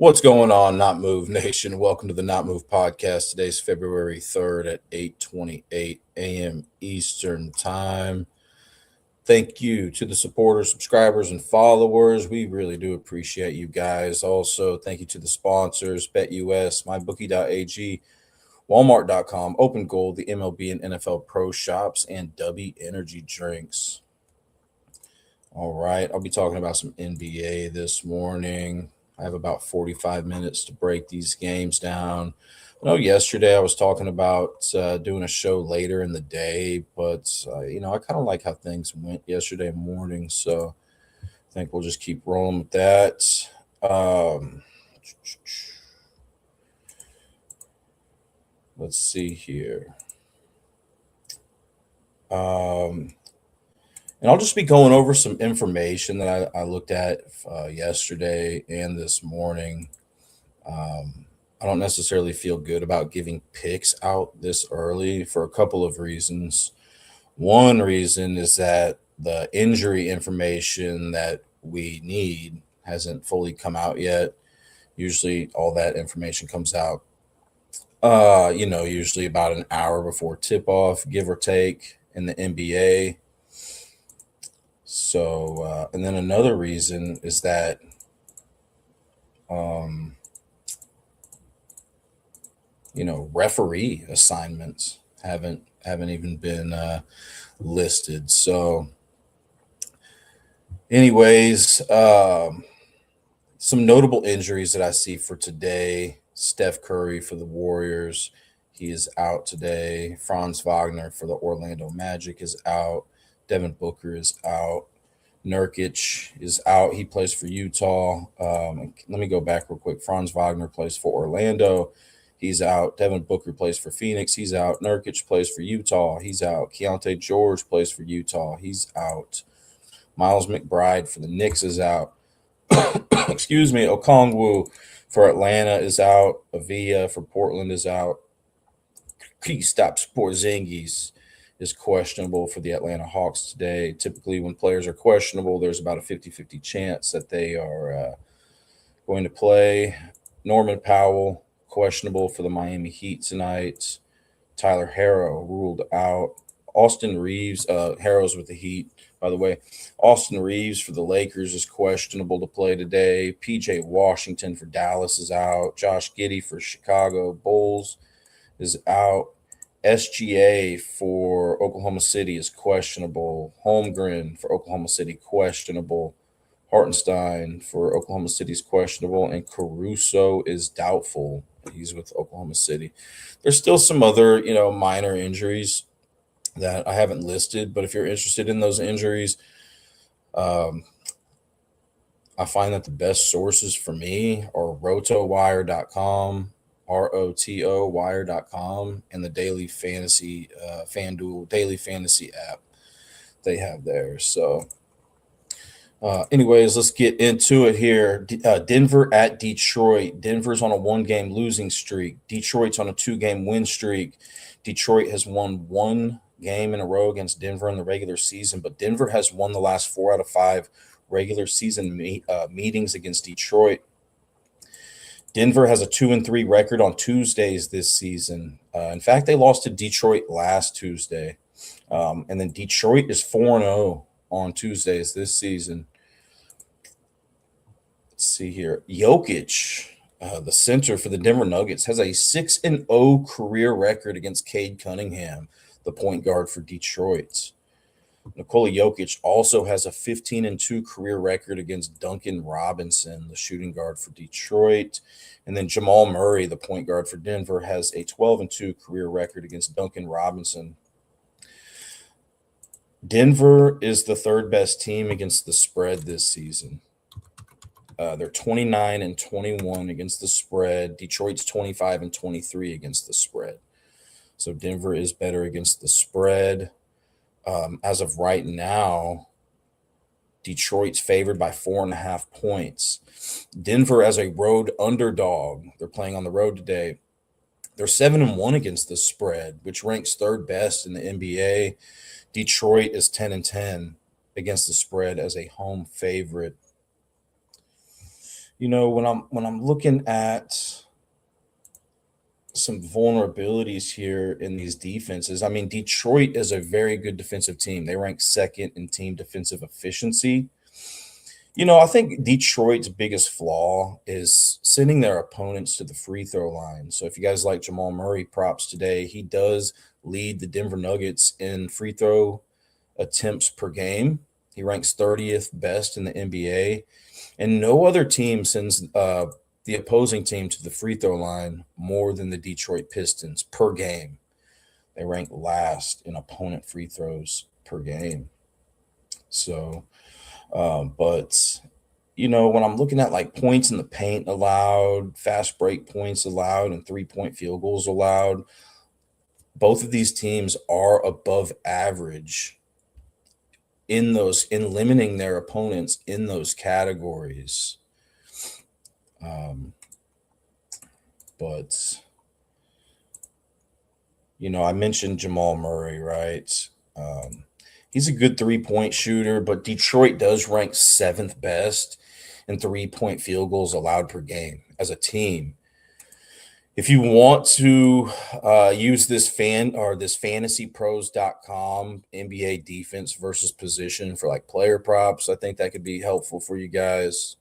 What's going on, Not Move Nation? Welcome to the Not Move podcast. Today's February 3rd at 8:28 a.m. Eastern Time. Thank you to the supporters, subscribers, and followers. We really do appreciate you guys. Also, thank you to the sponsors, BetUS, MyBookie.ag, Walmart.com, Open Gold, the MLB and NFL Pro Shops, and W Energy Drinks. All right, I'll be talking about some NBA this morning. I have about 45 minutes to break these games down. I know yesterday I was talking about doing a show later in the day, but I kind of like how things went yesterday morning, so I think we'll just keep rolling with that. Um, let's see here. And I'll just be going over some information that I looked at yesterday and this morning. I don't necessarily feel good about giving picks out this early for a couple of reasons. One reason is that the injury information that we need hasn't fully come out yet. Usually, all that information comes out, usually about an hour before tip off, give or take, in the NBA. So, and then another reason is that, um, referee assignments haven't even been listed. So, anyways, some notable injuries that I see for today: Steph Curry for the Warriors, he is out today. Franz Wagner for the Orlando Magic is out. Devin Booker is out. Nurkic is out. He plays for Utah. Let me go back real quick. Franz Wagner plays for Orlando. He's out. Devin Booker plays for Phoenix. He's out. Nurkic plays for Utah. He's out. Keontae George plays for Utah. He's out. Miles McBride for the Knicks is out. Excuse me. Okongwu for Atlanta is out. Avia for Portland is out. Kristaps Porzingis is questionable for the Atlanta Hawks today. Typically, when players are questionable, there's about a 50-50 chance that they are going to play. Norman Powell, questionable for the Miami Heat tonight. Tyler Harrow ruled out. Austin Reeves, Harrow's with the Heat, by the way. Austin Reeves for the Lakers is questionable to play today. PJ Washington for Dallas is out. Josh Giddey for Chicago Bulls is out. SGA for Oklahoma City is questionable. Holmgren for Oklahoma City, questionable. Hartenstein for Oklahoma City is questionable. And Caruso is doubtful. He's with Oklahoma City. There's still some other, minor injuries that I haven't listed, but if you're interested in those injuries, um, I find that the best sources for me are rotowire.com, ROTO wire.com, and the daily fantasy FanDuel daily fantasy app they have there. So, anyways, let's get into it here. Denver at Detroit. Denver's on a 1-game losing streak. Detroit's on a 2-game win streak. Detroit has won 1 game in a row against Denver in the regular season, but Denver has won the last 4 out of 5 regular season meetings against Detroit. Denver has a 2-3 record on Tuesdays this season. In fact, they lost to Detroit last Tuesday. And then Detroit is 4-0 on Tuesdays this season. Let's see here. Jokic, the center for the Denver Nuggets, has a 6-0 career record against Cade Cunningham, the point guard for Detroit. Nikola Jokic also has a 15-2 career record against Duncan Robinson, the shooting guard for Detroit. And then Jamal Murray, the point guard for Denver, has a 12-2 career record against Duncan Robinson. Denver is the third best team against the spread this season. They're 29-21 against the spread. Detroit's 25-23 against the spread. So Denver is better against the spread. As of right now, Detroit's favored by 4.5 points. Denver as a road underdog. They're playing on the road today. They're 7-1 against the spread, which ranks third best in the NBA. Detroit is 10-10 against the spread as a home favorite. When I'm looking at some vulnerabilities here in these defenses, I mean, Detroit is a very good defensive team. They rank second in team defensive efficiency. I think Detroit's biggest flaw is sending their opponents to the free throw line. So if you guys like Jamal Murray props today, he does lead the Denver Nuggets in free throw attempts per game. He ranks 30th best in the NBA, and no other team sends the opposing team to the free throw line more than the Detroit Pistons per game. They rank last in opponent free throws per game. So, but when I'm looking at like points in the paint allowed, fast break points allowed, and 3-point field goals allowed, both of these teams are above average in limiting their opponents in those categories. But I mentioned Jamal Murray, right? He's a good 3-point shooter, but Detroit does rank seventh best in 3-point field goals allowed per game as a team. If you want to use this fantasypros.com NBA defense versus position for like player props, I think that could be helpful for you guys.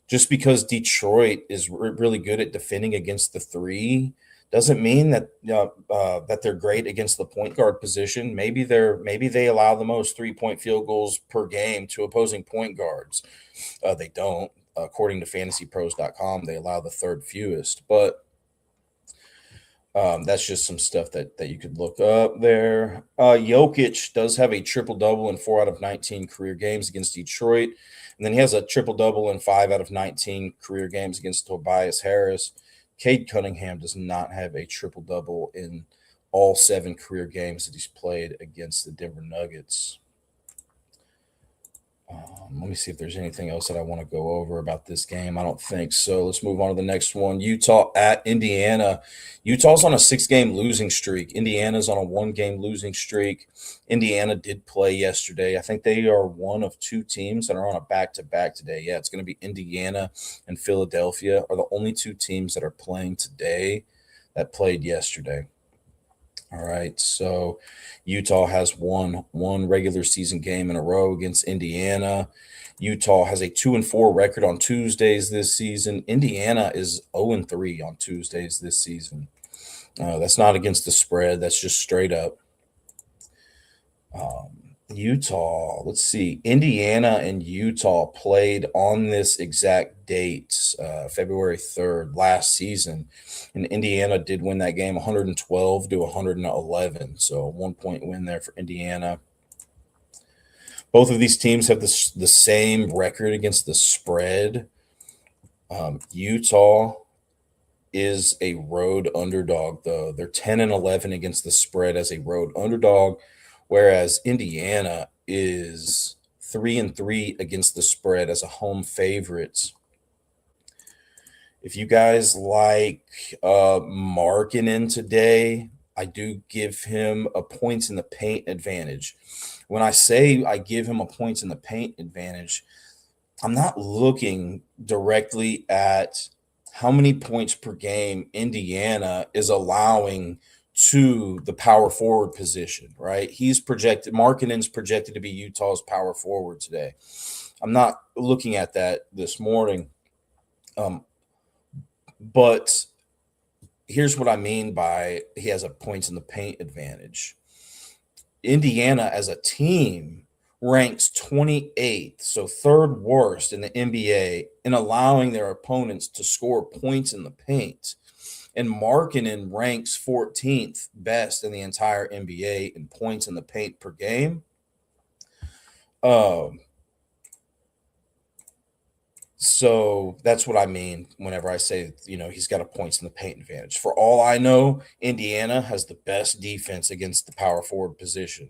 Just because Detroit is really good at defending against the three doesn't mean that that they're great against the point guard position. Maybe they allow the most 3-point field goals per game to opposing point guards. They don't. According to fantasypros.com, they allow the third fewest, but that's just some stuff that you could look up there. Jokic does have a triple double in 4 out of 19 career games against Detroit, and then he has a triple double in 5 out of 19 career games against Tobias Harris. Cade Cunningham does not have a triple double in all 7 career games that he's played against the Denver Nuggets. Let me see if there's anything else that I want to go over about this game. I don't think so. Let's move on to the next one. Utah at Indiana. Utah's on a 6-game losing streak. Indiana's on a 1-game losing streak. Indiana did play yesterday. I think they are one of 2 teams that are on a back-to-back today. Yeah, it's going to be Indiana and Philadelphia are the only 2 teams that are playing today that played yesterday. All right, so Utah has won one regular season game in a row against Indiana. Utah has a 2-4 record on Tuesdays this season. Indiana is 0-3 on Tuesdays this season. That's not against the spread. That's just straight up. Utah, let's see. Indiana and Utah played on this exact date, February 3rd, last season. And Indiana did win that game 112 to 111. So a 1-point win there for Indiana. Both of these teams have the same record against the spread. Utah is a road underdog, though. They're 10-11 against the spread as a road underdog, whereas Indiana is 3-3 against the spread as a home favorite. If you guys like Markkanen today, I do give him a points in the paint advantage. When I say I give him a points in the paint advantage, I'm not looking directly at how many points per game Indiana is allowing to the power forward position, right? Markkanen's projected to be Utah's power forward today. I'm not looking at that this morning. But here's what I mean by he has a points in the paint advantage. Indiana as a team ranks 28th, so third worst in the NBA in allowing their opponents to score points in the paint. And Markkanen ranks 14th best in the entire NBA in points in the paint per game. So that's what I mean whenever I say, he's got a points in the paint advantage. For all I know, Indiana has the best defense against the power forward position.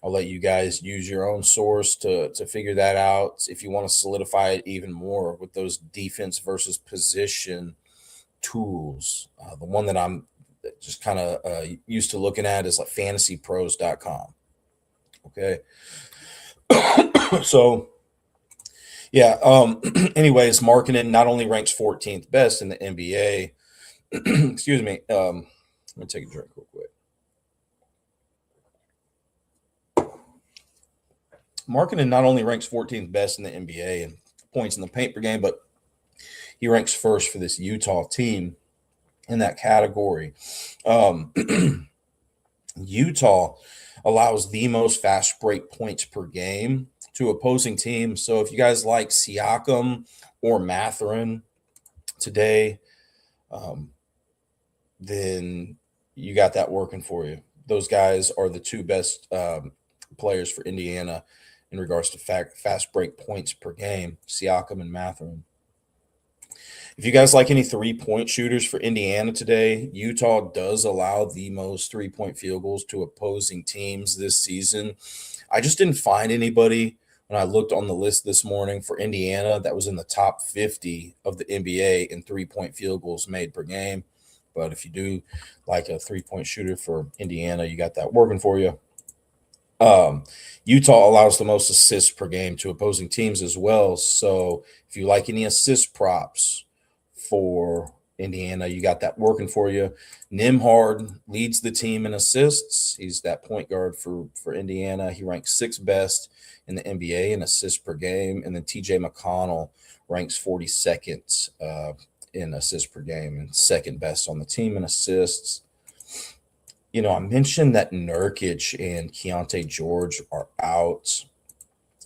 I'll let you guys use your own source to figure that out if you want to solidify it even more with those defense versus position tools. The one that I'm just kind of used to looking at is like fantasypros.com. Okay. So Yeah. Anyways, Markkinen not only ranks 14th best in the NBA. Excuse me. Let me take a drink real quick. Markkinen not only ranks 14th best in the NBA in points in the paint per game, but he ranks first for this Utah team in that category. Um, Utah allows the most fast break points per game to opposing teams. So if you guys like Siakam or Matherin today, um, then you got that working for you. Those guys are the two best players for Indiana in regards to fast break points per game, Siakam and Matherin. If you guys like any 3-point shooters for Indiana today, Utah does allow the most 3-point field goals to opposing teams this season. I just didn't find anybody when I looked on the list this morning for Indiana that was in the top 50 of the NBA in 3-point field goals made per game. But if you do like a 3-point shooter for Indiana, you got that working for you. Utah allows the most assists per game to opposing teams as well. So if you like any assist props for Indiana, you got that working for you. Nimhard leads the team in assists. He's that point guard for Indiana. He ranks sixth best in the NBA in assists per game. And then TJ McConnell ranks 42nd in assists per game and second best on the team in assists. I mentioned that Nurkic and Keontae George are out.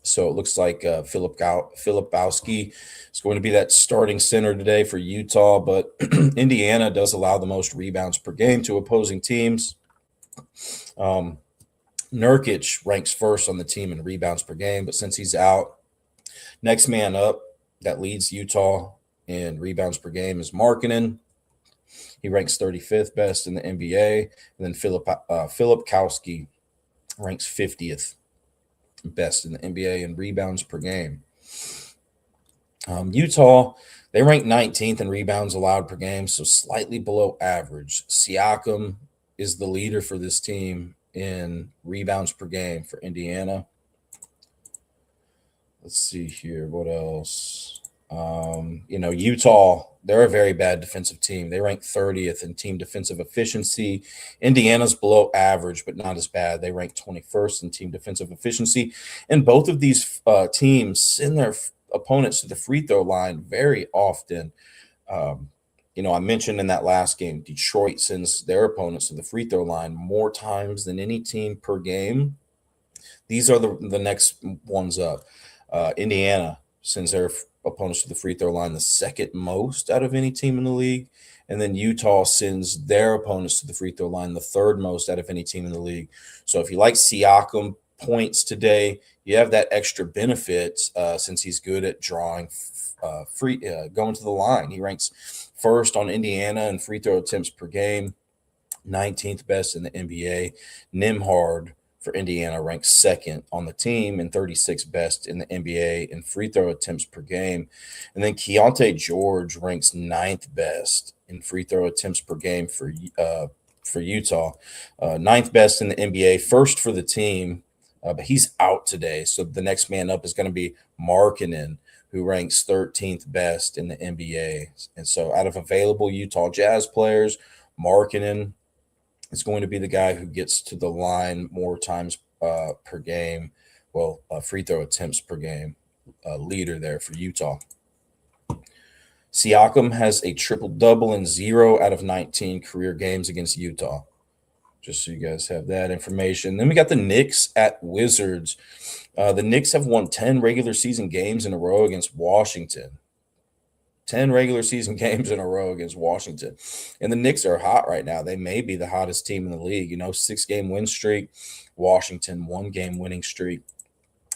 So it looks like Filipowski is going to be that starting center today for Utah, but Indiana does allow the most rebounds per game to opposing teams. Um, Nurkic ranks first on the team in rebounds per game, but since he's out, next man up that leads Utah in rebounds per game is Markkinen. He ranks 35th best in the NBA, and then Filipowski ranks 50th best in the NBA in rebounds per game. Utah, they rank 19th in rebounds allowed per game, so slightly below average. Siakam is the leader for this team in rebounds per game for Indiana. Let's see here. What else? Utah, they're a very bad defensive team. They rank 30th in team defensive efficiency. Indiana's below average, but not as bad. They rank 21st in team defensive efficiency. And both of these teams send their opponents to the free throw line very often. I mentioned in that last game, Detroit sends their opponents to the free throw line more times than any team per game. These are the next ones up. Indiana sends their opponents to the free throw line the second most out of any team in the league. And then Utah sends their opponents to the free throw line the third most out of any team in the league. So if you like Siakam points today, you have that extra benefit since he's good at drawing going to the line. He ranks first on Indiana in free throw attempts per game, 19th best in the NBA. Nimhard for Indiana ranks second on the team and 36th best in the NBA in free throw attempts per game. And then Keontae George ranks ninth best in free throw attempts per game for Utah. Ninth best in the NBA, first for the team, but he's out today. So the next man up is going to be Markkinen, who ranks 13th best in the NBA. And so out of available Utah Jazz players, Markkinen is going to be the guy who gets to the line more times per game. Well, free throw attempts per game, leader there for Utah. Siakam has a triple-double in 0 out of 19 career games against Utah. Just so you guys have that information. Then we got the Knicks at Wizards. The Knicks have won 10 regular season games in a row against Washington. 10 regular season games in a row against Washington. And the Knicks are hot right now. They may be the hottest team in the league. 6-game win streak. Washington, 1-game winning streak.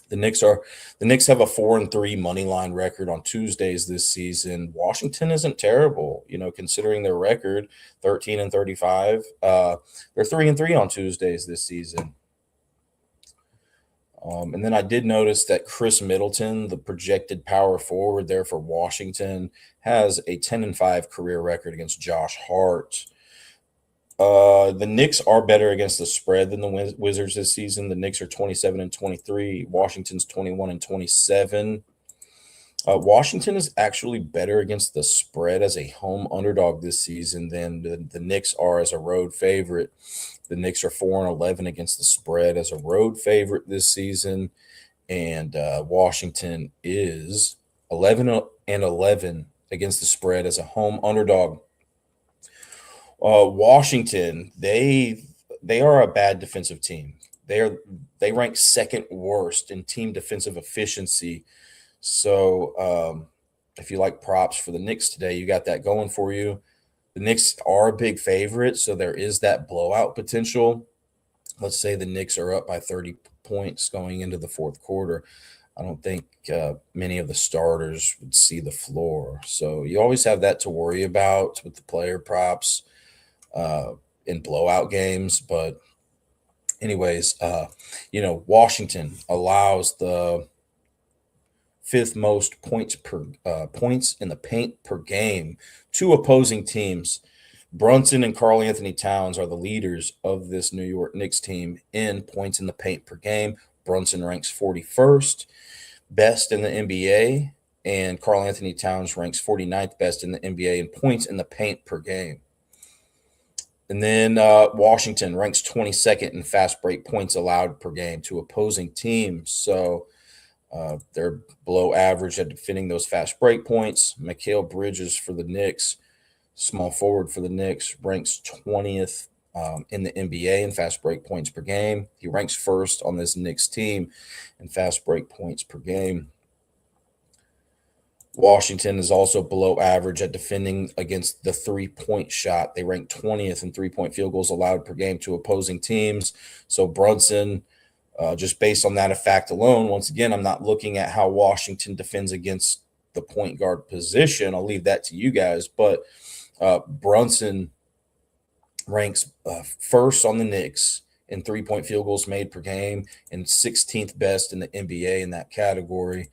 The Knicks have a 4-3 money line record on Tuesdays this season. Washington isn't terrible, considering their record, 13-35. They're 3-3 on Tuesdays this season. And then I did notice that Chris Middleton, the projected power forward there for Washington, has a 10-5 career record against Josh Hart. The Knicks are better against the spread than the Wizards this season. The Knicks are 27-23. Washington's 21-27. Washington is actually better against the spread as a home underdog this season than the Knicks are as a road favorite. The Knicks are 4-11 against the spread as a road favorite this season, and Washington is 11-11 against the spread as a home underdog. Washington, they are a bad defensive team. They rank second worst in team defensive efficiency. So if you like props for the Knicks today, you got that going for you. The Knicks are a big favorite, so there is that blowout potential. Let's say the Knicks are up by 30 points going into the fourth quarter. I don't think many of the starters would see the floor. So you always have that to worry about with the player props uh, in blowout games. But, anyways, Washington allows the fifth most points in the paint per game to opposing teams. Brunson and Karl Anthony Towns are the leaders of this New York Knicks team in points in the paint per game. Brunson ranks 41st best in the NBA, and Karl Anthony Towns ranks 49th best in the NBA in points in the paint per game. And then Washington ranks 22nd in fast break points allowed per game to opposing teams. So they're below average at defending those fast break points. Mikal Bridges for the Knicks, small forward for the Knicks, ranks 20th in the NBA in fast break points per game. He ranks first on this Knicks team in fast break points per game. Washington is also below average at defending against the three-point shot. They rank 20th in three-point field goals allowed per game to opposing teams. So Brunson, just based on that fact alone, once again, I'm not looking at how Washington defends against the point guard position. I'll leave that to you guys. But Brunson ranks first on the Knicks in three-point field goals made per game and 16th best in the NBA in that category.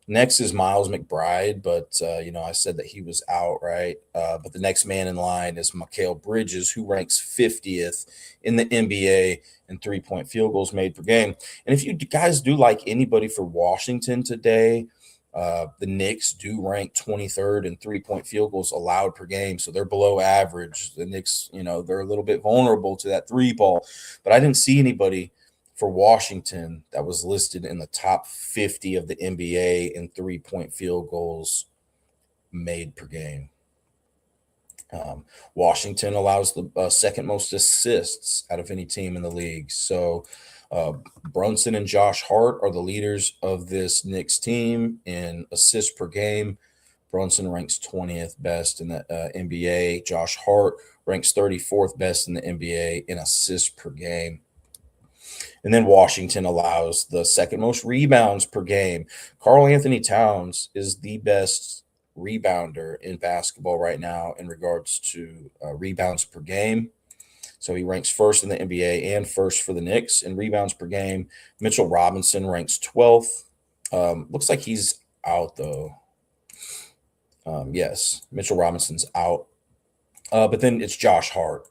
Next is Miles McBride, but I said that he was out, right? But the next man in line is Mikal Bridges, who ranks 50th in the NBA in three-point field goals made per game. And if you guys do like anybody for Washington today, the Knicks do rank 23rd in three-point field goals allowed per game, so they're below average. The Knicks, they're a little bit vulnerable to that three ball, but I didn't see anybody for Washington that was listed in the top 50 of the NBA in three-point field goals made per game. Washington allows the second most assists out of any team in the league. So Brunson and Josh Hart are the leaders of this Knicks team in assists per game. Brunson ranks 20th best in the NBA. Josh Hart ranks 34th best in the NBA in assists per game. And then Washington allows the second most rebounds per game. Karl Anthony Towns is the best rebounder in basketball right now in regards to rebounds per game. So he ranks first in the NBA and first for the Knicks in rebounds per game. Mitchell Robinson ranks 12th. Looks like he's out, though. Yes, Mitchell Robinson's out. But then it's Josh Hart,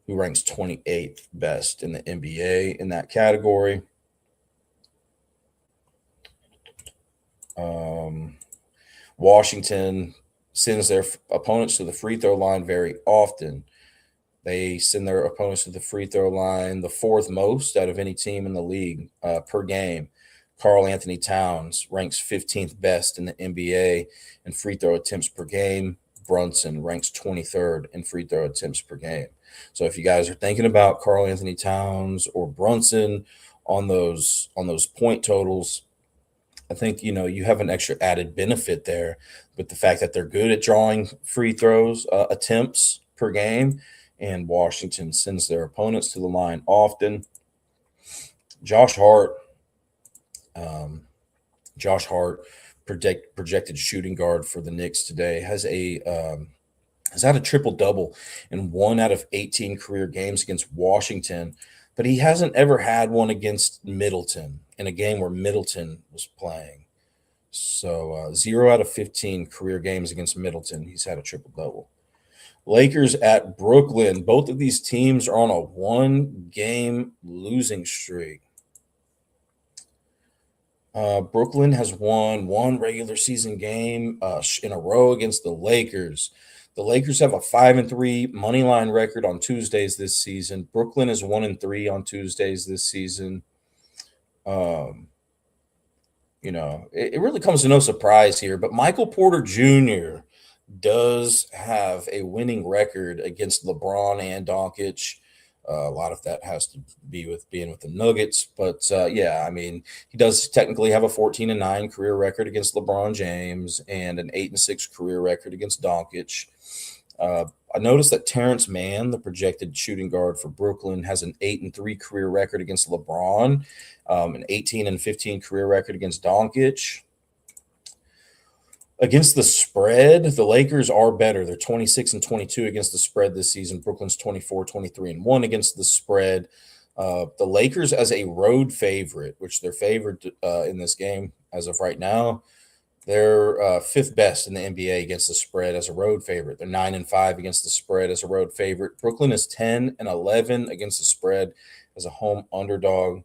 who ranks 28th best in the NBA in that category. Washington sends their opponents to the free throw line very often. They send their opponents to the free throw line the fourth most out of any team in the league per game. Karl Anthony Towns ranks 15th best in the NBA in free throw attempts per game. Brunson ranks 23rd in free throw attempts per game. So if you guys are thinking about Karl Anthony Towns or Brunson on those point totals, I think you have an extra added benefit there with the fact that they're good at drawing free throws attempts per game, and Washington sends their opponents to the line often. Josh Hart, projected shooting guard for the Knicks today, has had a triple double in 1 out of 18 career games against Washington, but he hasn't ever had one against Middleton in a game where Middleton was playing. So 0 out of 15 career games against Middleton, he's had a triple double. Lakers at Brooklyn. Both of these teams are on a 1-game losing streak. Brooklyn has won one regular season game in a row against the Lakers. The Lakers have a 5-3 money line record on Tuesdays this season. Brooklyn is 1-3 on Tuesdays this season. Um, it really comes to no surprise here, but Michael Porter Jr. does have a winning record against LeBron and Doncic. A lot of that has to be with being with the Nuggets, but yeah, I mean, he does technically have a 14-9 career record against LeBron James and an 8-6 career record against Doncic. I noticed that Terrence Mann, the projected shooting guard for Brooklyn, has an 8-3 career record against LeBron, an 18-15 career record against Doncic. Against the spread, the Lakers are better. They're 26-22 against the spread this season. Brooklyn's 24-23-1 against the spread. The Lakers as a road favorite, which they're favored in this game as of right now, they're fifth best in the NBA against the spread as a road favorite. They're 9-5 against the spread as a road favorite. Brooklyn is 10-11 against the spread as a home underdog.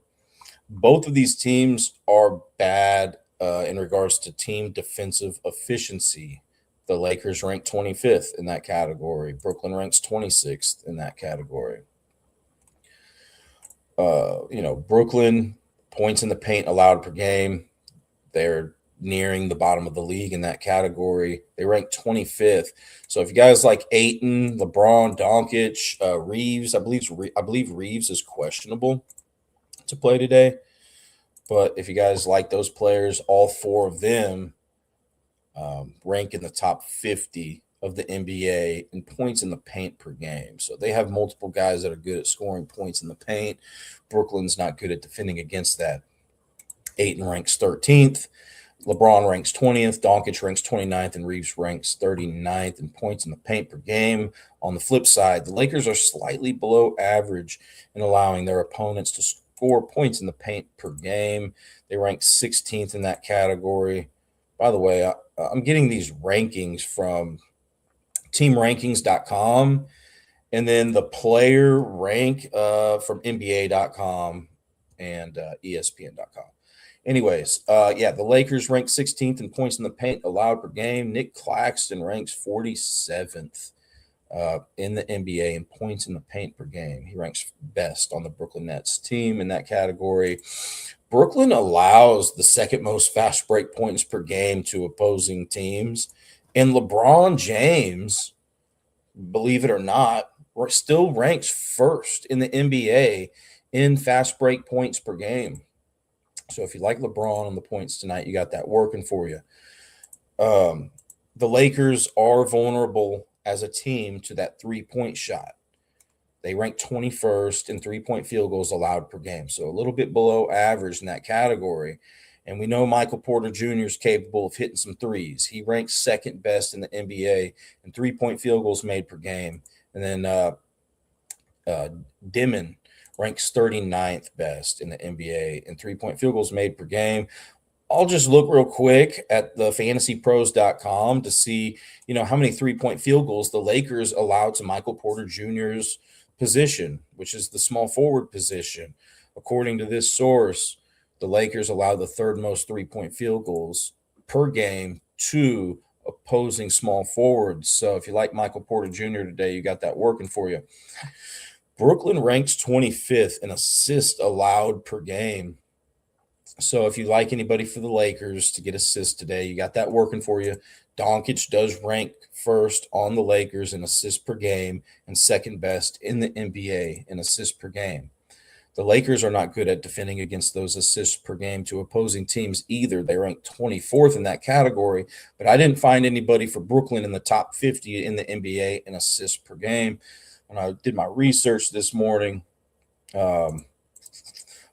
Both of these teams are bad in regards to team defensive efficiency. The Lakers rank 25th in that category. Brooklyn ranks 26th in that category. Brooklyn points in the paint allowed per game. They're nearing the bottom of the league in that category. They rank 25th. So if you guys like Ayton, LeBron, Doncic, Reeves, I believe Reeves is questionable to play today. But if you guys like those players, all four of them rank in the top 50 of the NBA in points in the paint per game. So they have multiple guys that are good at scoring points in the paint. Brooklyn's not good at defending against that. Ayton ranks 13th. LeBron ranks 20th. Doncic ranks 29th. And Reeves ranks 39th in points in the paint per game. On the flip side, the Lakers are slightly below average in allowing their opponents to score points in the paint per game. They rank 16th in that category. By the way, I'm getting these rankings from teamrankings.com and then the player rank from NBA.com and ESPN.com. Anyways, the Lakers rank 16th in points in the paint allowed per game. Nick Claxton ranks 47th in the NBA in points in the paint per game. He ranks best on the Brooklyn Nets team in that category. Brooklyn allows the second most fast break points per game to opposing teams. And LeBron James, believe it or not, still ranks first in the NBA in fast break points per game. So if you like LeBron on the points tonight, you got that working for you. The Lakers are vulnerable as a team to that 3-point shot. They rank 21st in 3-point field goals allowed per game. So a little bit below average in that category. And we know Michael Porter Jr. is capable of hitting some threes. He ranks second best in the NBA in 3-point field goals made per game. And then Dimon ranks 39th best in the NBA in 3-point field goals made per game. I'll just look real quick at the fantasypros.com to see, how many 3-point field goals the Lakers allowed to Michael Porter Jr.'s position, which is the small forward position. According to this source, the Lakers allowed the third most 3-point field goals per game to opposing small forwards. So if you like Michael Porter Jr. today, you got that working for you. Brooklyn ranks 25th in assists allowed per game. So if you like anybody for the Lakers to get assists today, you got that working for you. Doncic does rank first on the Lakers in assists per game and second best in the NBA in assists per game. The Lakers are not good at defending against those assists per game to opposing teams either. They rank 24th in that category, but I didn't find anybody for Brooklyn in the top 50 in the NBA in assists per game. When I did my research this morning, both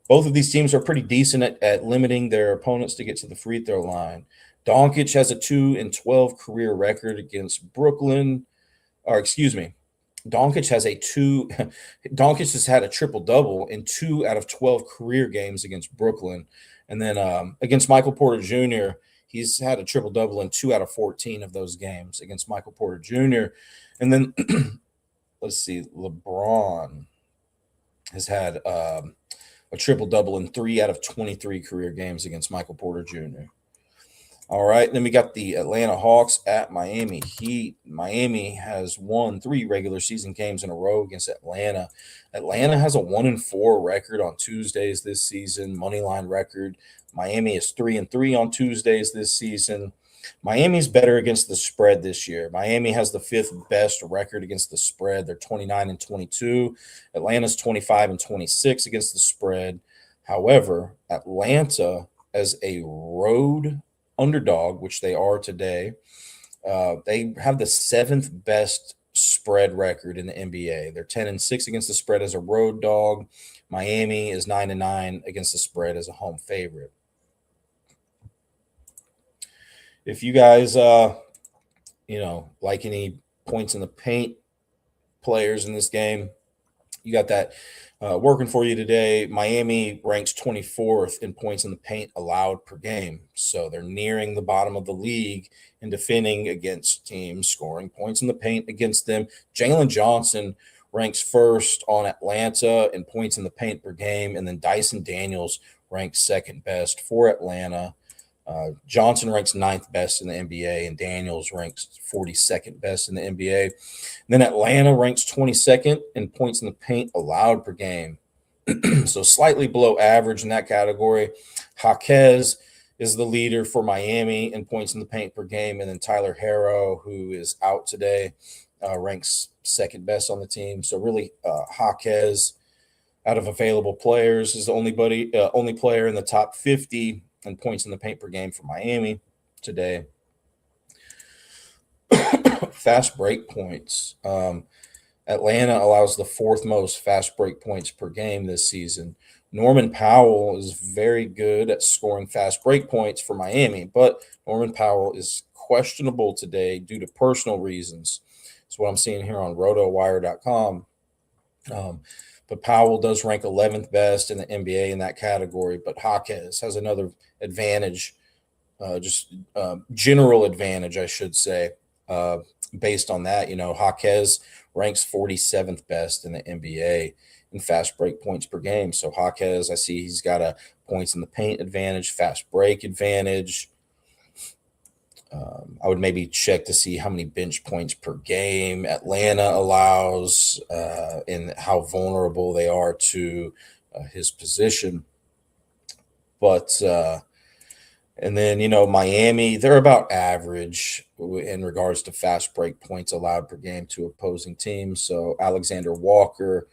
of these teams are pretty decent at limiting their opponents to get to the free throw line. Doncic has a 2-12 career record against Brooklyn. Doncic has had a triple-double in 2 out of 12 career games against Brooklyn. And then against Michael Porter Jr., he's had a triple-double in 2 out of 14 of those games against Michael Porter Jr. And then let's see, LeBron has had a triple-double in 3 out of 23 career games against Michael Porter Jr. All right, then we got the Atlanta Hawks at Miami Heat. Miami has won 3 regular season games in a row against Atlanta. Atlanta has a 1-4 record on Tuesdays this season, money line record. Miami is 3-3 on Tuesdays this season. Miami's better against the spread this year. Miami has the 5th best record against the spread. They're 29-22. Atlanta's 25-26 against the spread. However, Atlanta as a road underdog, which they are today, they have the 7th best spread record in the NBA. They're 10-6 against the spread as a road dog. Miami is 9-9 against the spread as a home favorite. If you guys, like any points in the paint players in this game, you got that working for you today. Miami ranks 24th in points in the paint allowed per game. So they're nearing the bottom of the league in defending against teams scoring points in the paint against them. Jalen Johnson ranks first on Atlanta in points in the paint per game. And then Dyson Daniels ranks second best for Atlanta. Johnson ranks 9th best in the NBA, and Daniels ranks 42nd best in the NBA. And then Atlanta ranks 22nd in points in the paint allowed per game. So slightly below average in that category. Jaquez is the leader for Miami in points in the paint per game. And then Tyler Herro, who is out today, ranks second best on the team. So really, Jaquez, out of available players, is the only player in the top 50 and points in the paint per game for Miami today. Fast break points. Atlanta allows the 4th most fast break points per game this season. Norman Powell is very good at scoring fast break points for Miami, but Norman Powell is questionable today due to personal reasons. That's what I'm seeing here on rotowire.com. But Powell does rank 11th best in the NBA in that category. But Jaquez has another advantage, general advantage, I should say, based on that. Jaquez ranks 47th best in the NBA in fast break points per game. So Jaquez, I see he's got a points in the paint advantage, fast break advantage. I would maybe check to see how many bench points per game Atlanta allows and how vulnerable they are to his position. But and then, Miami, they're about average in regards to fast break points allowed per game to opposing teams. So Alexander Walker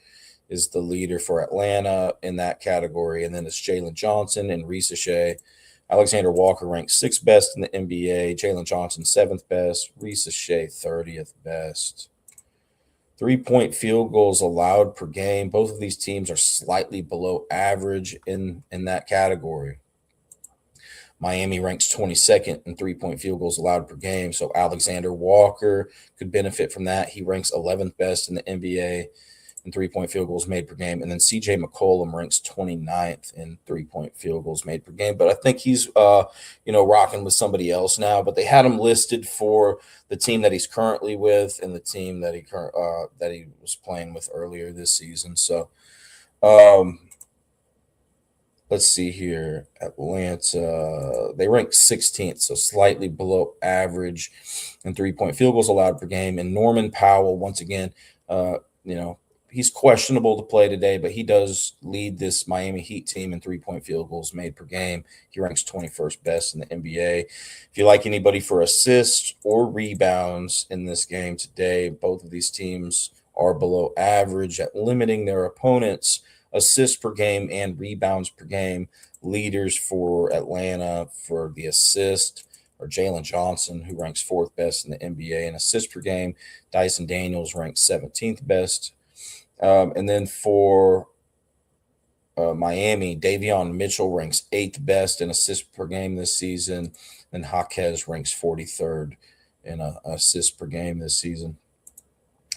is the leader for Atlanta in that category. And then it's Jalen Johnson and Ricochet. Alexander Walker ranks 6th best in the NBA. Jalen Johnson 7th best. Ricochet 30th best. 3-point field goals allowed per game. Both of these teams are slightly below average in that category. Miami ranks 22nd in 3-point field goals allowed per game. So Alexander Walker could benefit from that. He ranks 11th best in the NBA in 3-point field goals made per game. And then CJ McCollum ranks 29th in 3-point field goals made per game. But I think he's, rocking with somebody else now. But they had him listed for the team that he's currently with and the team that he was playing with earlier this season. So, let's see here. Atlanta, they rank 16th, so slightly below average in 3-point field goals allowed per game. And Norman Powell, once again, he's questionable to play today, but he does lead this Miami Heat team in 3-point field goals made per game. He ranks 21st best in the NBA. If you like anybody for assists or rebounds in this game today, both of these teams are below average at limiting their opponents' assists per game and rebounds per game. Leaders for Atlanta for the assist are Jalen Johnson, who ranks 4th best in the NBA in assists per game. Dyson Daniels ranks 17th best. And then for Miami, Davion Mitchell ranks 8th best in assists per game this season. And Jaquez ranks 43rd in assists per game this season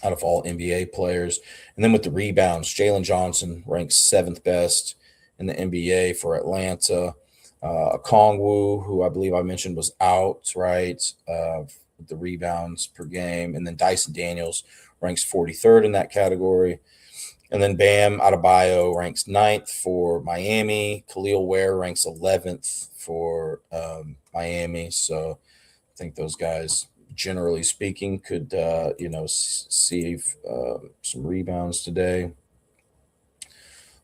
out of all NBA players. And then with the rebounds, Jalen Johnson ranks 7th best in the NBA for Atlanta. Okongwu, who I believe I mentioned was out, right, with the rebounds per game. And then Dyson Daniels ranks 43rd in that category. And then Bam Adebayo ranks 9th for Miami. Khalil Ware ranks 11th for Miami. So I think those guys, generally speaking, could see some rebounds today.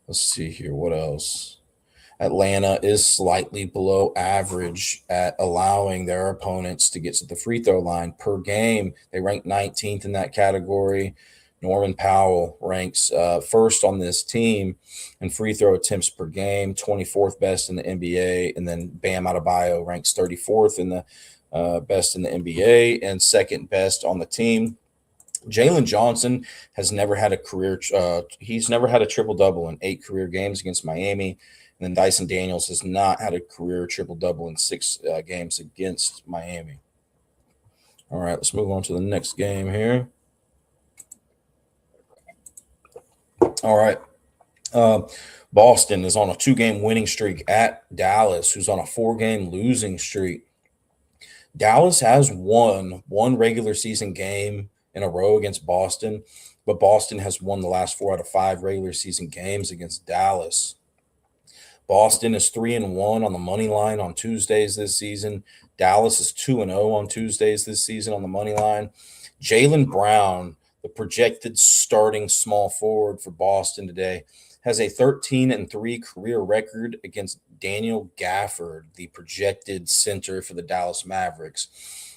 Let's see here. What else? Atlanta is slightly below average at allowing their opponents to get to the free throw line per game. They rank 19th in that category. Norman Powell ranks first on this team in free throw attempts per game, 24th best in the NBA. And then Bam Adebayo ranks 34th in the best in the NBA and second best on the team. Jalen Johnson has never had a career. He's never had a triple double in 8 career games against Miami. And then Dyson Daniels has not had a career triple double in 6 games against Miami. All right, let's move on to the next game here. All right. Boston is on a 2-game winning streak at Dallas, who's on a 4-game losing streak. Dallas has won one regular season game in a row against Boston, but Boston has won the last 4 out of 5 regular season games against Dallas. Boston is 3-1 on the money line on Tuesdays this season. Dallas is 2-0 on Tuesdays this season on the money line. Jaylen Brown, the projected starting small forward for Boston today, has a 13-3 career record against Daniel Gafford, the projected center for the Dallas Mavericks.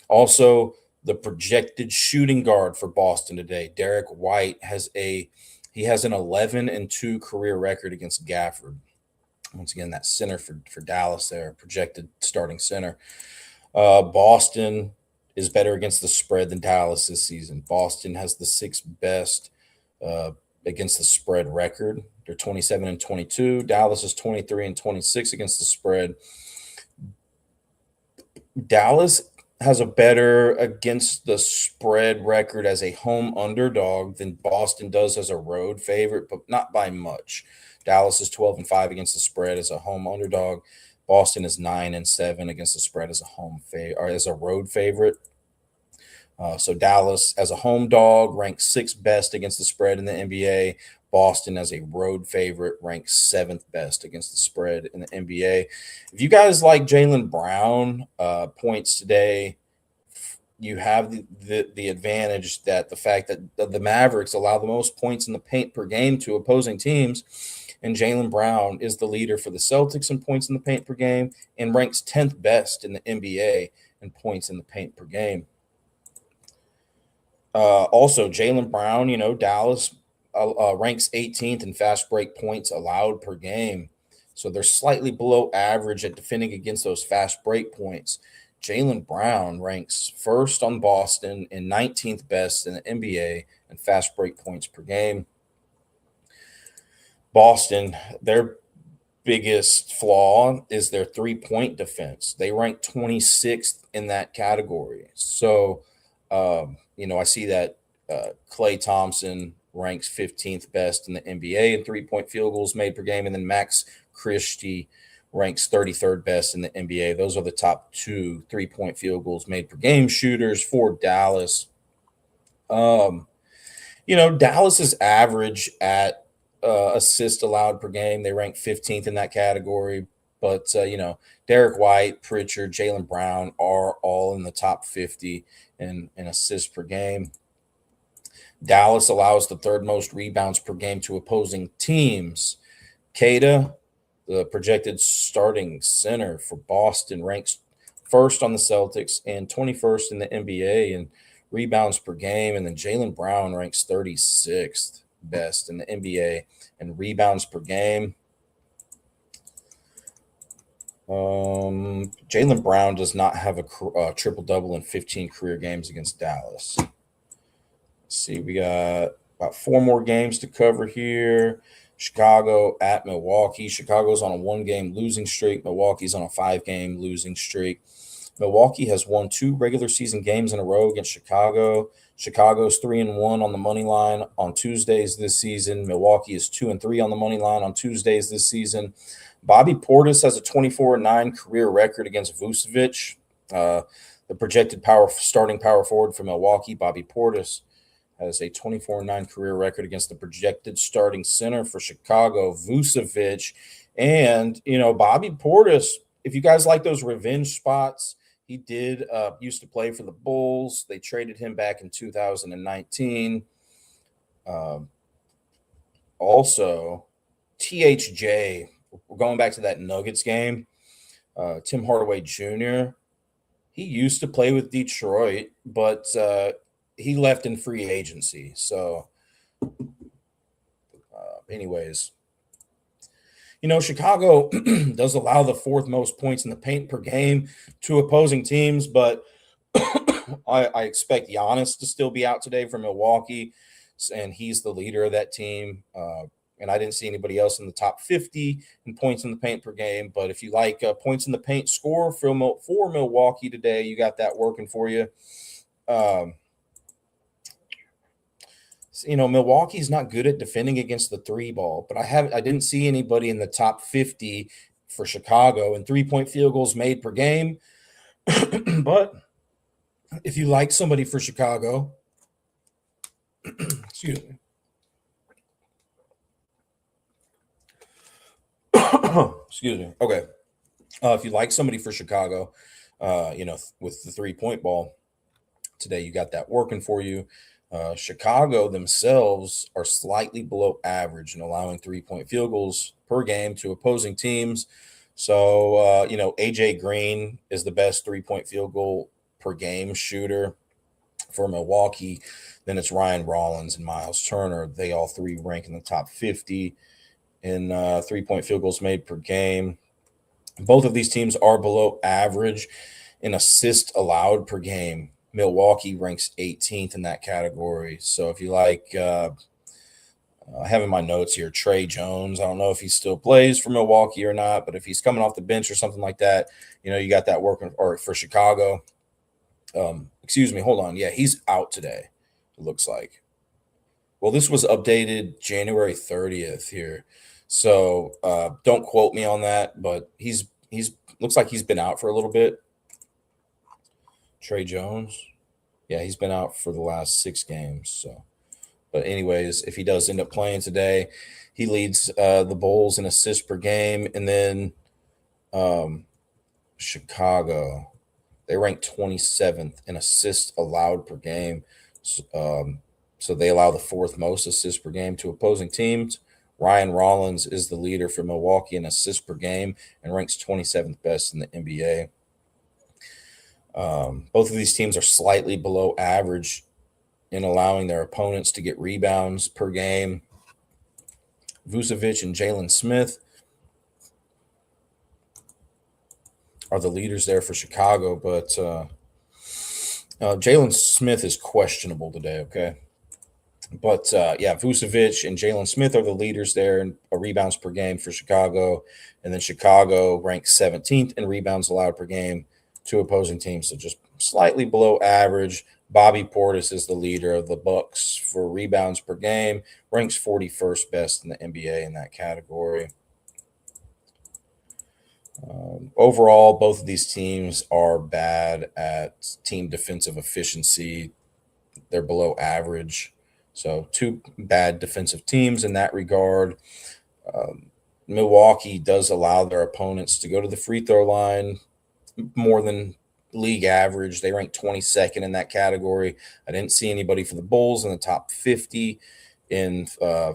Also, the projected shooting guard for Boston today, Derek White, has an 11-2 career record against Gafford. Once again, that center for Dallas there, projected starting center. Boston is better against the spread than Dallas this season. Boston has the 6th best against the spread record. They're 27-22. Dallas is 23-26 against the spread. Dallas has a better against the spread record as a home underdog than Boston does as a road favorite, but not by much. Dallas is 12-5 against the spread as a home underdog. Boston is 9-7 against the spread as a road favorite. So Dallas as a home dog ranks 6th best against the spread in the NBA. Boston as a road favorite ranks 7th best against the spread in the NBA. If you guys like Jaylen Brown points today, you have the advantage that the fact that the Mavericks allow the most points in the paint per game to opposing teams. And Jaylen Brown is the leader for the Celtics in points in the paint per game and ranks 10th best in the NBA in points in the paint per game. Also, Jaylen Brown, Dallas ranks 18th in fast break points allowed per game. So they're slightly below average at defending against those fast break points. Jaylen Brown ranks first on Boston and 19th best in the NBA in fast break points per game. Boston, their biggest flaw is their 3-point defense. They rank 26th in that category. So, I see that Klay Thompson ranks 15th best in the NBA in 3-point field goals made per game, and then Max Christie ranks 33rd best in the NBA. Those are the top 2 3-point field goals made per game shooters for Dallas. Dallas is average at assists allowed per game. They rank 15th in that category. But, Derek White, Pritchard, Jaylen Brown are all in the top 50 in assists per game. Dallas allows the 3rd most rebounds per game to opposing teams. Kada, the projected starting center for Boston, ranks 1st on the Celtics and 21st in the NBA in rebounds per game. And then Jaylen Brown ranks 36th best in the NBA in rebounds per game. Jaylen Brown does not have a triple-double in 15 career games against Dallas. Let's see, we got about 4 more games to cover here. Chicago at Milwaukee. Chicago's on a 1-game losing streak. Milwaukee's on a 5-game losing streak. Milwaukee has won 2 regular season games in a row against Chicago. Chicago's 3-1 on the money line on Tuesdays this season. Milwaukee is 2-3 on the money line on Tuesdays this season. Bobby Portis has a 24-9 career record against Vucevic. The projected starting power forward for Milwaukee, Bobby Portis, has a 24-9 career record against the projected starting center for Chicago, Vucevic. And, Bobby Portis, if you guys like those revenge spots, he did used to play for the Bulls. They traded him back in 2019. Also, THJ, we're going back to that Nuggets game. Tim Hardaway Jr., he used to play with Detroit, but he left in free agency. So, anyways, Chicago does allow the fourth most points in the paint per game to opposing teams, but I expect Giannis to still be out today for Milwaukee, and he's the leader of that team. And I didn't see anybody else in the top 50 in points in the paint per game. But if you like points in the paint score for Milwaukee today, you got that working for you. Milwaukee's not good at defending against the three ball, but I didn't see anybody in the top 50 for Chicago in 3-point field goals made per game. But if you like somebody for Chicago, excuse me. Excuse me. Okay. If you like somebody for Chicago, with the 3-point ball today, you got that working for you. Chicago themselves are slightly below average in allowing 3-point field goals per game to opposing teams. So, AJ Green is the best 3-point field goal per game shooter for Milwaukee. Then it's Ryan Rollins and Miles Turner. They all three rank in the top 50 in 3-point field goals made per game. Both of these teams are below average in assists allowed per game. Milwaukee ranks 18th in that category. So if you like, I have in my notes here, Trey Jones. I don't know if he still plays for Milwaukee or not, but if he's coming off the bench or something like that, you got that working. Or for Chicago, excuse me, hold on. Yeah, he's out today, it looks like. Well, this was updated January 30th here. So don't quote me on that, but he's looks like he's been out for a little bit. Trey Jones. Yeah, he's been out for the last 6 games. So, but anyways, if he does end up playing today, he leads the Bulls in assists per game. And then Chicago, they rank 27th in assists allowed per game. So they allow the 4th most assists per game to opposing teams. Ryan Rollins is the leader for Milwaukee in assists per game and ranks 27th best in the NBA. Both of these teams are slightly below average in allowing their opponents to get rebounds per game. Vucevic and Jalen Smith are the leaders there for Chicago, but Jalen Smith is questionable today, okay? But, Vucevic and Jalen Smith are the leaders there in rebounds per game for Chicago. And then Chicago ranks 17th in rebounds allowed per game to opposing teams, so just slightly below average. Bobby Portis is the leader of the Bucks for rebounds per game, ranks 41st best in the NBA in that category. Overall, both of these teams are bad at team defensive efficiency. They're below average. So 2 bad defensive teams in that regard. Milwaukee does allow their opponents to go to the free throw line more than league average. They rank 22nd in that category. I didn't see anybody for the Bulls in the top 50 in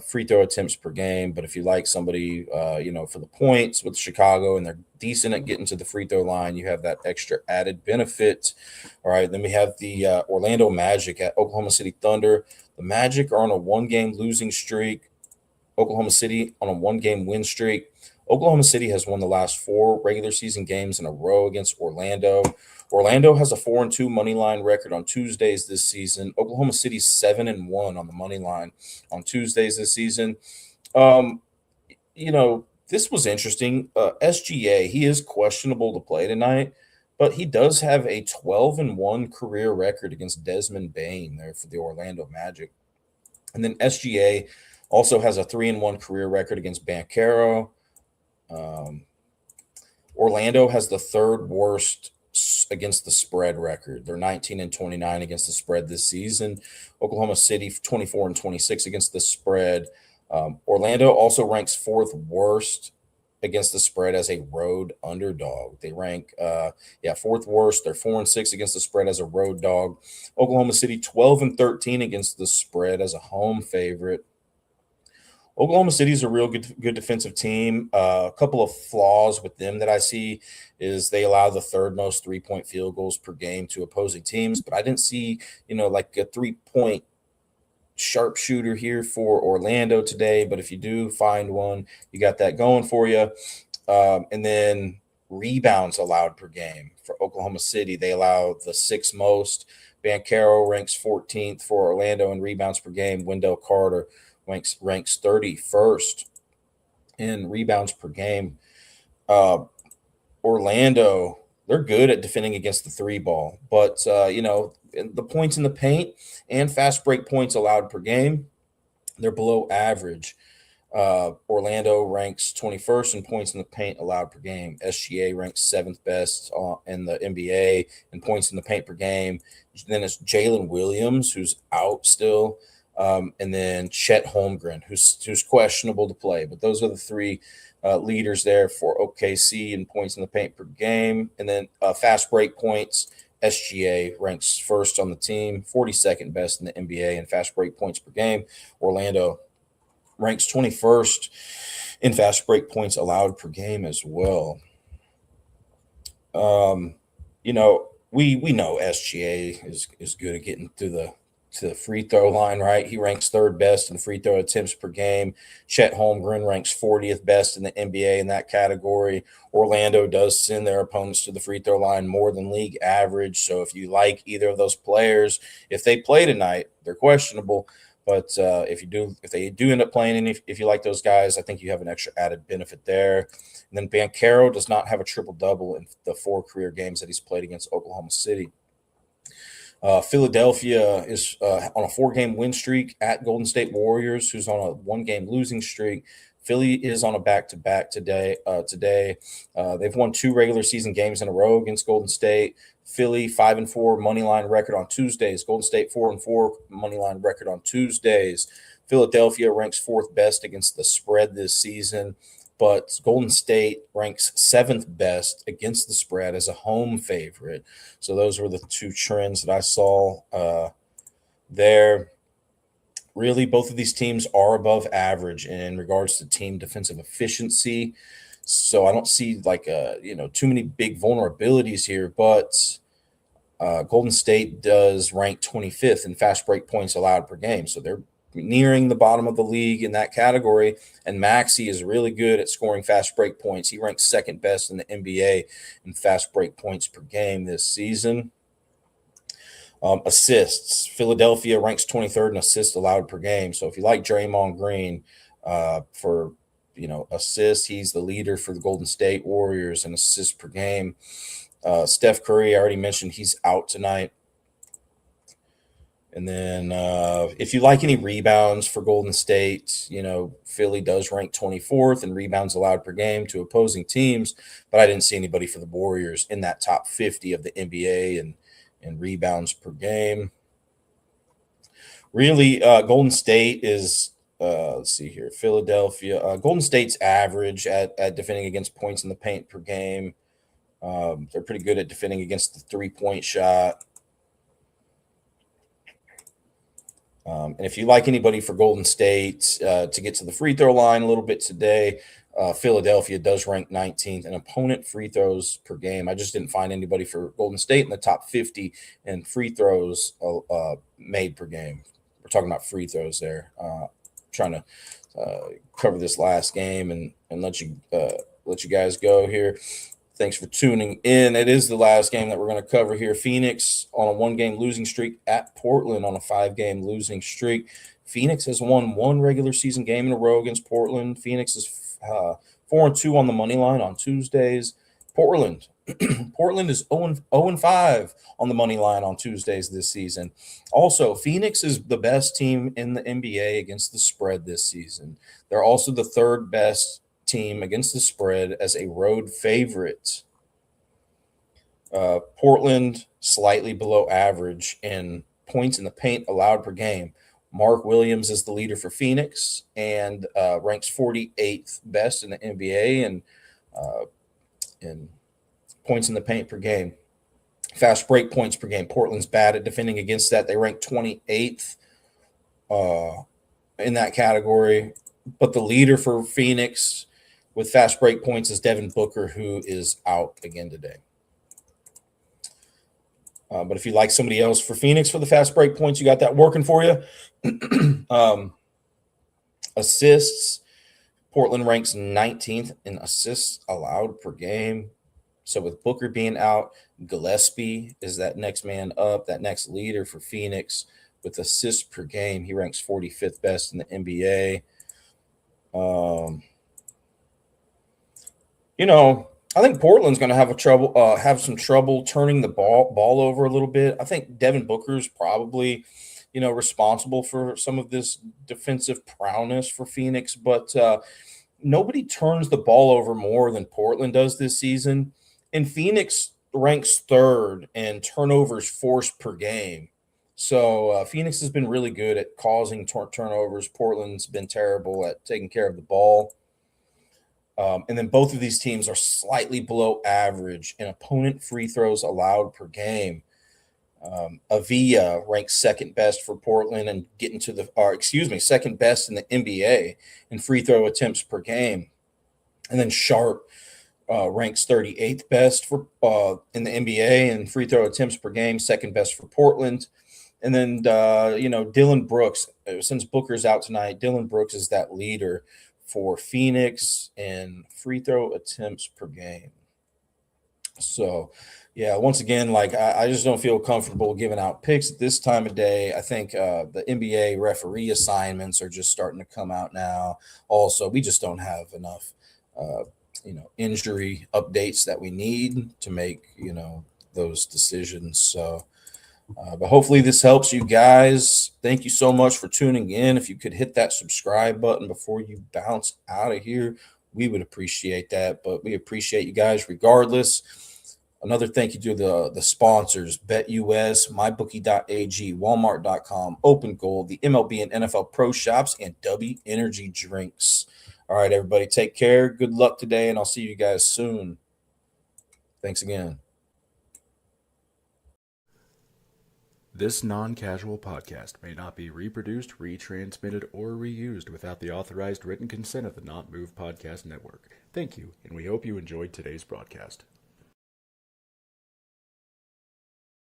free throw attempts per game. But if you like somebody, for the points with Chicago and they're decent at getting to the free throw line, you have that extra added benefit. All right. Then we have the Orlando Magic at Oklahoma City Thunder. The Magic are on a 1-game losing streak. Oklahoma City on a 1-game win streak. Oklahoma City has won the last 4 regular season games in a row against Orlando. Orlando has a 4-2 money line record on Tuesdays this season. Oklahoma City's 7-1 on the money line on Tuesdays this season. This was interesting. SGA, he is questionable to play tonight, but he does have a 12-1 career record against Desmond Bane there for the Orlando Magic. And then SGA also has a 3-1 career record against Banchero. Orlando has the 3rd worst against the spread record. They're 19 and 29 against the spread this season. Oklahoma City 24 and 26 against the spread. Orlando also ranks fourth worst against the spread as a road underdog. They rank fourth worst. They're 4 and 6 against the spread as a road dog. Oklahoma City 12 and 13 against the spread as a home favorite. Oklahoma City is a real good defensive team. A couple of flaws with them that I see is they allow the third most 3-point field goals per game to opposing teams, but I didn't see, like a 3-point sharpshooter here for Orlando today. But if you do find one, you got that going for you. And then rebounds allowed per game for Oklahoma City. They allow the sixth most. Banchero ranks 14th for Orlando in rebounds per game. Wendell Carter ranks 31st in rebounds per game. Orlando, they're good at defending against the three ball, but the points in the paint and fast break points allowed per game, they're below average. Orlando ranks 21st in points in the paint allowed per game. SGA ranks 7th best in the NBA in points in the paint per game. Then it's Jalen Williams, who's out still. And then Chet Holmgren, who's questionable to play. But those are the three leaders there for OKC in points in the paint per game. And then fast break points, SGA ranks first on the team, 42nd best in the NBA in fast break points per game. Orlando ranks 21st in fast break points allowed per game as well. We know SGA is good at getting to the free throw line, right? He ranks third best in free throw attempts per game. Chet Holmgren ranks 40th best in the NBA in that category. Orlando does send their opponents to the free throw line more than league average. So if you like either of those players, if they play tonight, they're questionable. But if they do end up playing, and if you like those guys, I think you have an extra added benefit there. And then Banchero does not have a triple-double in the 4 career games that he's played against Oklahoma City. Philadelphia is on a 4-game win streak at Golden State Warriors, who's on a 1-game losing streak. Philly is on a back-to-back today. They've won 2 regular season games in a row against Golden State. Philly 5-4 money line record on Tuesdays. Golden State 4-4 money line record on Tuesdays. Philadelphia ranks 4th best against the spread this season, but Golden State ranks 7th best against the spread as a home favorite. So those were the 2 trends that I saw there. Really, both of these teams are above average in regards to team defensive efficiency. So I don't see too many big vulnerabilities here, but Golden State does rank 25th in fast break points allowed per game. So they're nearing the bottom of the league in that category. And Maxey is really good at scoring fast break points. He ranks 2nd best in the NBA in fast break points per game this season. Assists. Philadelphia ranks 23rd in assists allowed per game. So if you like Draymond Green for assists, he's the leader for the Golden State Warriors in assists per game. Steph Curry, I already mentioned, he's out tonight. And then if you like any rebounds for Golden State, Philly does rank 24th in rebounds allowed per game to opposing teams, but I didn't see anybody for the Warriors in that top 50 of the NBA and rebounds per game. Really, Golden State is, let's see here, Philadelphia. Golden State's average at defending against points in the paint per game. They're pretty good at defending against the 3-point shot. And if you like anybody for Golden State to get to the free throw line a little bit today, Philadelphia does rank 19th in opponent free throws per game. I just didn't find anybody for Golden State in the top 50 in free throws made per game. We're talking about free throws there. Trying to cover this last game and let you guys go here. Thanks for tuning in. It is the last game that we're going to cover here. Phoenix on a 1-game losing streak at Portland on a 5-game losing streak. Phoenix has won 1 regular season game in a row against Portland. Phoenix is 4-2 on the money line on Tuesdays. Portland is 0-5 on the money line on Tuesdays this season. Also, Phoenix is the best team in the NBA against the spread this season. They're also the 3rd best team against the spread as a road favorite. Portland slightly below average in points in the paint allowed per game. Mark Williams is the leader for Phoenix and ranks 48th best in the NBA and in points in the paint per game. Fast break points per game. Portland's bad at defending against that. They rank 28th in that category. But the leader for Phoenix with fast break points is Devin Booker, who is out again today. But if you like somebody else for Phoenix for the fast break points, you got that working for you. Assists. Portland ranks 19th in assists allowed per game. So with Booker being out, Gillespie is that next man up, that next leader for Phoenix with assists per game. He ranks 45th best in the NBA. I think Portland's going to have some trouble turning the ball over a little bit. I think Devin Booker's probably, responsible for some of this defensive prowess for Phoenix, but nobody turns the ball over more than Portland does this season. And Phoenix ranks third in turnovers forced per game. So Phoenix has been really good at causing turnovers. Portland's been terrible at taking care of the ball. And then both of these teams are slightly below average in opponent free throws allowed per game. Avila ranks second best for Portland and second best in the NBA in free throw attempts per game. And then Sharp ranks 38th best for in the NBA in free throw attempts per game, second best for Portland. And then Dillon Brooks, since Booker's out tonight, Dillon Brooks is that leader for Phoenix in free throw attempts per game. So, yeah, once again, I just don't feel comfortable giving out picks at this time of day. I think the NBA referee assignments are just starting to come out now. Also, we just don't have enough, injury updates that we need to make, those decisions. So, but hopefully this helps you guys. Thank you so much for tuning in. If you could hit that subscribe button before you bounce out of here, we would appreciate that. But we appreciate you guys regardless. Another thank you to the sponsors, BetUS, MyBookie.ag, Walmart.com, Open Gold, the MLB and NFL Pro Shops, and W Energy Drinks. All right, everybody, take care. Good luck today, and I'll see you guys soon. Thanks again. This non-casual podcast may not be reproduced, retransmitted, or reused without the authorized written consent of the Not Move Podcast Network. Thank you, and we hope you enjoyed today's broadcast.